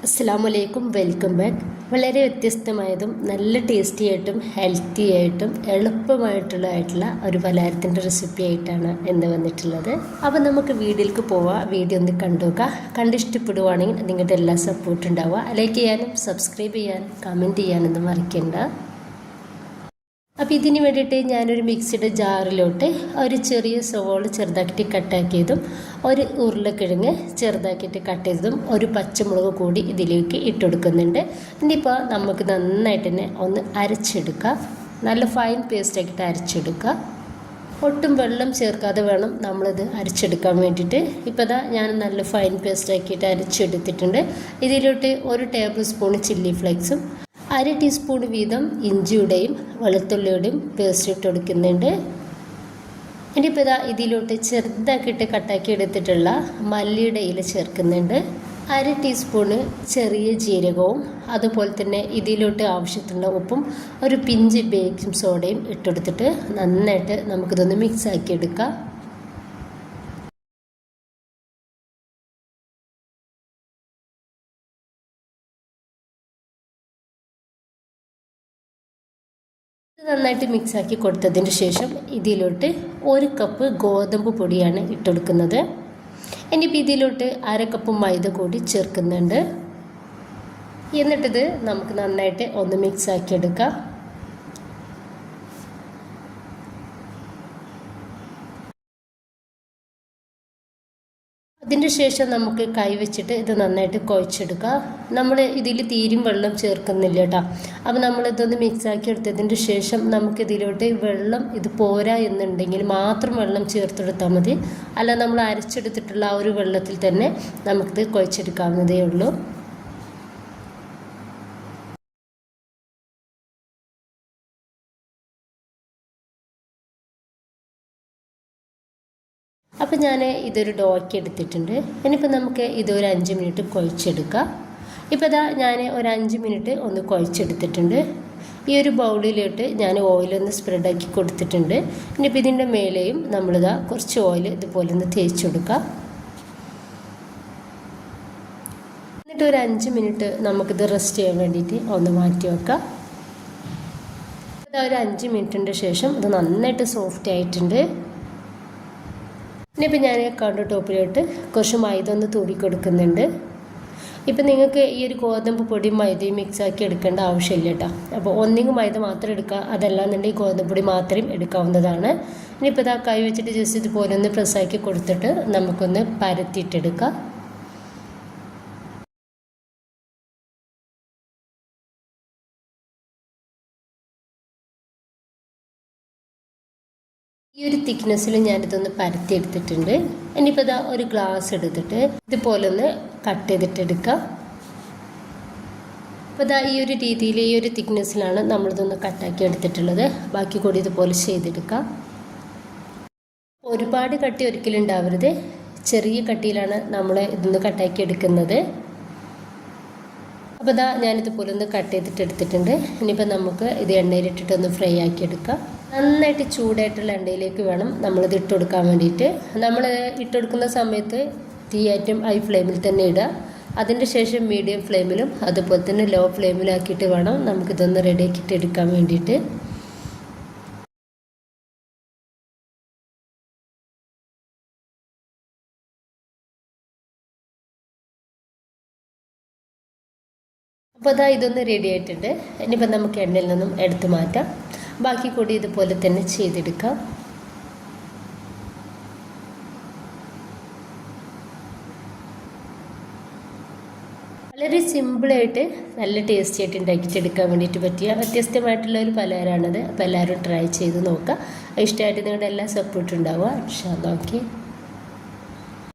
അസ്സലാമലൈക്കും, welcome back. വളരെ വ്യത്യസ്തമായതും നല്ല ടേസ്റ്റി ആയിട്ടും ഹെൽത്തി ആയിട്ടും എളുപ്പമായിട്ടുള്ള ഒരു പലഹാരത്തിൻ്റെ റെസിപ്പി ആയിട്ടാണ് ഇന്ന് വന്നിട്ടുള്ളത്. അപ്പോൾ നമുക്ക് വീഡിയോയിലേക്ക് പോവാം. വീഡിയോ ഒന്ന് കണ്ടുനോക്കുക. കണ്ടിഷ്ടപ്പെടുവാണെങ്കിൽ നിങ്ങളുടെ എല്ലാ സപ്പോർട്ടും ഉണ്ടാവുക. ലൈക്ക് ചെയ്യാനും സബ്സ്ക്രൈബ് ചെയ്യാനും കമൻറ്റ് ചെയ്യാനൊന്നും മറക്കണ്ട. അപ്പോൾ ഇതിന് വേണ്ടിയിട്ട് ഞാനൊരു മിക്സിയുടെ ജാറിലോട്ട് ഒരു ചെറിയ സവോള ചെറുതാക്കിയിട്ട് കട്ടാക്കിയതും ഒരു ഉരുളക്കിഴങ്ങ് ചെറുതാക്കിയിട്ട് കട്ട് ചെയ്തതും ഒരു പച്ചമുളക് കൂടി ഇതിലേക്ക് ഇട്ടുകൊടുക്കുന്നുണ്ട്. ഇനിയിപ്പോൾ നമുക്ക് നന്നായിട്ട് തന്നെ ഒന്ന് അരച്ചെടുക്കുക. നല്ല ഫൈൻ പേസ്റ്റാക്കിയിട്ട് അരച്ചെടുക്കുക. ഒട്ടും വെള്ളം ചേർക്കാതെ വേണം നമ്മളിത് അരച്ചെടുക്കാൻ വേണ്ടിയിട്ട്. ഇപ്പോൾ ഇതാ ഞാൻ നല്ല ഫൈൻ പേസ്റ്റാക്കിയിട്ട് അരച്ചെടുത്തിട്ടുണ്ട്. ഇതിലോട്ട് 1 ടേബിൾ സ്പൂൺ ചില്ലി ഫ്ലേക്സും 1/2 ടീസ്പൂൺ വീതം ഇഞ്ചിയുടെയും വെളുത്തുള്ളിയുടെയും പേസ്റ്റ് ഇട്ട് കൊടുക്കുന്നുണ്ട്. ഇനിയിപ്പോൾ ഇതാ ഇതിലോട്ട് ചെറുതാക്കിയിട്ട് കട്ടാക്കി എടുത്തിട്ടുള്ള മല്ലിയുടെ ഇല ചേർക്കുന്നുണ്ട്. 1/2 ടീസ്പൂണ് ചെറിയ ജീരകവും അതുപോലെ തന്നെ ഇതിലോട്ട് ആവശ്യത്തിനുള്ള ഉപ്പും ഒരു പിഞ്ച് ബേക്കിംഗ് സോഡയും ഇട്ടെടുത്തിട്ട് നന്നായിട്ട് നമുക്കിതൊന്ന് മിക്സ് ആക്കി എടുക്കാം. നന്നായിട്ട് മിക്സാക്കി കൊടുത്തതിന് ശേഷം ഇതിലോട്ട് 1 കപ്പ് ഗോതമ്പ് പൊടിയാണ് ഇട്ടുകൊടുക്കുന്നത്. ഇനിയിപ്പോൾ ഇതിലോട്ട് 1/2 കപ്പ് മൈദ കൂടി ചേർക്കുന്നുണ്ട്. എന്നിട്ടിത് നമുക്ക് നന്നായിട്ട് ഒന്ന് മിക്സാക്കി എടുക്കാം. അതിൻ്റെ ശേഷം നമുക്ക് കൈ വെച്ചിട്ട് ഇത് നന്നായിട്ട് കുഴച്ചെടുക്കുക. നമ്മൾ ഇതിൽ തീരും വെള്ളം ചേർക്കുന്നില്ല കേട്ടോ. അപ്പോൾ നമ്മളിതൊന്ന് മിക്സാക്കി എടുത്തതിൻ്റെ ശേഷം നമുക്കിതിലോട്ട് വെള്ളം ഇത് പോരാ എന്നുണ്ടെങ്കിൽ മാത്രം വെള്ളം ചേർത്തെടുത്താൽ മതി. അല്ല, നമ്മൾ അരച്ചെടുത്തിട്ടുള്ള ആ ഒരു വെള്ളത്തിൽ തന്നെ നമുക്കിത് കുഴച്ചെടുക്കാവുന്നതേ ഉള്ളൂ. അപ്പോൾ ഞാൻ ഇതൊരു ഡോയ്ക്ക് എടുത്തിട്ടുണ്ട്. ഇനിയിപ്പോൾ നമുക്ക് ഇതൊരു 5 മിനിറ്റ് കുഴച്ചെടുക്കാം. ഇപ്പോൾ ഇതാ ഞാൻ ഒരു 5 മിനിറ്റ് ഒന്ന് കുഴച്ചെടുത്തിട്ടുണ്ട്. ഈ ഒരു ബൗളിലോട്ട് ഞാൻ ഓയിലൊന്ന് സ്പ്രെഡാക്കി കൊടുത്തിട്ടുണ്ട്. ഇനിയിപ്പോൾ ഇതിൻ്റെ മേലെയും നമ്മളിതാ കുറച്ച് ഓയിൽ ഇതുപോലെ ഒന്ന് തേച്ച് കൊടുക്കാം. എന്നിട്ട് ഒരു 5 മിനിറ്റ് നമുക്കിത് റെസ്റ്റ് ചെയ്യാൻ വേണ്ടിയിട്ട് ഒന്ന് മാറ്റി വെക്കാം. ഒരു 5 മിനിറ്റിൻ്റെ ശേഷം ഇത് നന്നായിട്ട് സോഫ്റ്റ് ആയിട്ടുണ്ട്. ഇനിയിപ്പോൾ ഞാൻ കൗണ്ടർ ടോപ്പിലോട്ട് കുറച്ച് മൈദ ഒന്ന് തൂടി കൊടുക്കുന്നുണ്ട്. ഇപ്പം നിങ്ങൾക്ക് ഈ ഒരു ഗോതമ്പ് പൊടിയും മൈദയും മിക്സാക്കി എടുക്കേണ്ട ആവശ്യമില്ല കേട്ടോ. അപ്പോൾ ഒന്നെങ്കിൽ മൈദ മാത്രം എടുക്കുക, അതല്ലാന്നുണ്ടെങ്കിൽ ഗോതമ്പ് പൊടി മാത്രം എടുക്കാവുന്നതാണ്. ഇനിയിപ്പോൾ ഇതാ കൈ വെച്ചിട്ട് ജസ്റ്റ് ഇതുപോലെ ഒന്ന് പ്രസ്സാക്കി കൊടുത്തിട്ട് നമുക്കൊന്ന് പരത്തിയിട്ടെടുക്കാം. ഈ ഒരു തിക്നെസ്സിൽ ഞാനിതൊന്ന് പരത്തി എടുത്തിട്ടുണ്ട്. ഇനിയിപ്പോൾ ഇതാ ഒരു ഗ്ലാസ് എടുത്തിട്ട് ഇതുപോലെ ഒന്ന് കട്ട് ചെയ്തിട്ടെടുക്കാം. അപ്പോൾ ഇതാ ഈ ഒരു രീതിയിൽ ഈ ഒരു തിക്നെസ്സിലാണ് നമ്മളിതൊന്ന് കട്ടാക്കി എടുത്തിട്ടുള്ളത്. ബാക്കി കൂടി ഇതുപോലെ ചെയ്തെടുക്കാം. ഒരുപാട് കട്ടി ഒരിക്കലും ഉണ്ടാവരുത്. ചെറിയ കട്ടിയിലാണ് നമ്മൾ ഇതൊന്ന് കട്ടാക്കി എടുക്കുന്നത്. അപ്പോൾ ഇതാ ഞാനിതുപോലെ ഒന്ന് കട്ട് ചെയ്തിട്ട് എടുത്തിട്ടുണ്ട്. ഇനിയിപ്പോൾ നമുക്ക് ഇത് എണ്ണയിലിട്ടിട്ടൊന്ന് ഫ്രൈ ആക്കി എടുക്കാം. നന്നായിട്ട് ചൂടായിട്ടുള്ള എണ്ണയിലേക്ക് വേണം നമ്മളിത് ഇട്ട് കൊടുക്കാൻ വേണ്ടിയിട്ട്. നമ്മൾ ഇട്ട് കൊടുക്കുന്ന സമയത്ത് തീ ഏറ്റവും ഹൈ ഫ്ലെയിമിൽ തന്നെ ഇടുക. അതിൻ്റെ ശേഷം മീഡിയം ഫ്ലെയിമിലും അതുപോലെ തന്നെ ലോ ഫ്ലെയിമിലാക്കിയിട്ട് വേണം നമുക്കിതൊന്ന് റെഡിയാക്കിയിട്ട് എടുക്കാൻ വേണ്ടിയിട്ട്. അപ്പോൾ അതാ ഇതൊന്ന് റെഡി ആയിട്ടുണ്ട്. ഇനിയിപ്പോൾ നമുക്ക് എണ്ണയിൽ നിന്നും എടുത്തു മാറ്റാം. ബാക്കി കൂടി ഇതുപോലെ തന്നെ ചെയ്തെടുക്കാം. വളരെ സിമ്പിളായിട്ട് നല്ല ടേസ്റ്റി ആയിട്ട് ഉണ്ടാക്കിയിട്ടെടുക്കാൻ വേണ്ടിയിട്ട് പറ്റിയ വ്യത്യസ്തമായിട്ടുള്ള ഒരു പലഹാരമാണത്. അപ്പോൾ എല്ലാവരും ട്രൈ ചെയ്ത് നോക്കുക. ഇഷ്ടമായിട്ട് നിങ്ങളുടെ എല്ലാ സപ്പോർട്ടും ഉണ്ടാവുക. ഇൻഷാ അല്ലാഹ്. ഓക്കെ.